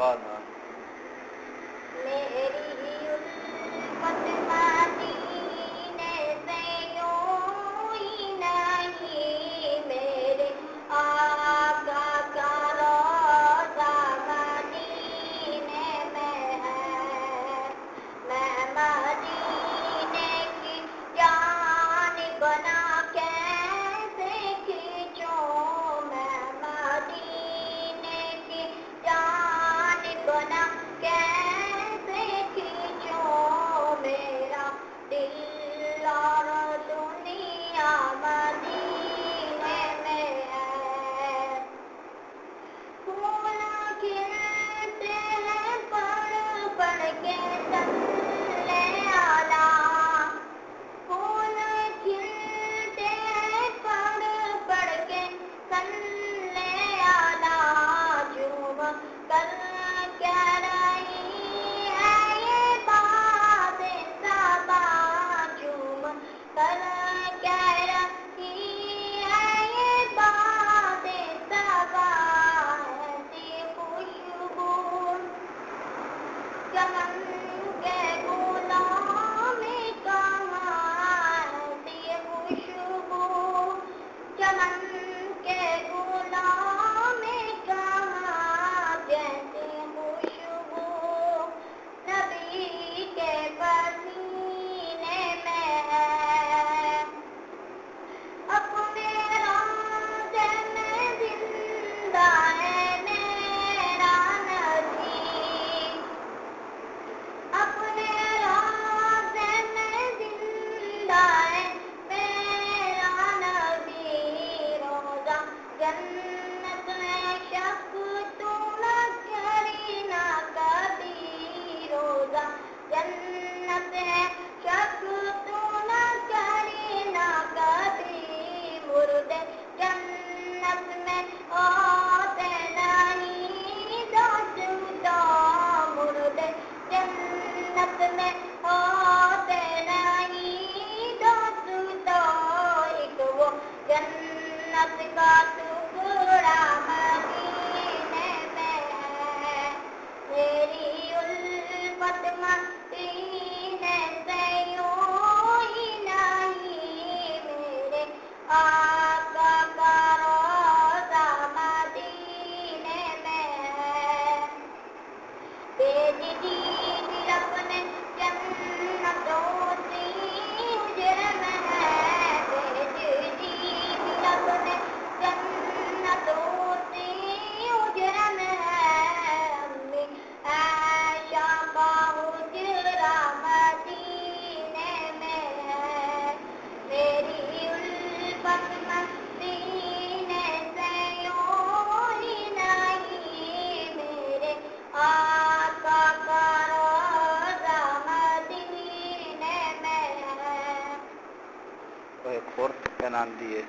آواز نہ میری الفت مدینے سے یوں ہی نہیں، میرے آقا کا روضہ مدینے میں ہے، میں مدینے کی جانب نہ کیسے کھینچوں، میں مدینے کی جانب نہ کیسے کھینچوں، میرا دل اور دنیا مدینے میں ہے، پھول کھلتے ہیں پڑھ پڑھ کے صلی اعلیٰ، پھول کھلتے ہیں پڑھ پڑھ کے صلی اعلیٰ، جھوم کر کہہ رہی ہے یہ باد صبا، جھوم کر کہہ رہی ہے یہ باد صبا، ایسی خوشبو چمن کے گلوں میں کہاں، ایسی خوشبو چمن کے گلوں میں کہاں، جیسی خوشبو نبی کے پسینے میں ہے، اپنے روضے میں زندہ ہے میرا نبی، اپنے روضے میں زندہ ہے میرا نبی، روضہ جنت میں شک تو نہ کری نہ کبھی، روضہ جنت ہے شک تو نہ کری نہ کبھی، مردے جنت میں ہوتے نہیں دوست، مردے جنت میں ہوتے نہیں دوست، ایک وہ جنت کا ٹکڑا مدینے میں ہے، میری الفت مدینے سے یوں ہی نہیں، میرے آقا کا روضہ مدینے میں ہے، بھیج دی دل اپنے جنتوں سے حجر میں ہے، بھیج دی دل اپنے جنتوں سے حجر میں ہے، امی عائشہ کا حجرہ مدینے میں ہے، میری الفت مدینے سے یوں ہی نہیں، میرے آقا کا روضہ مدینے میں ہے۔ ایک اور کا نام دیے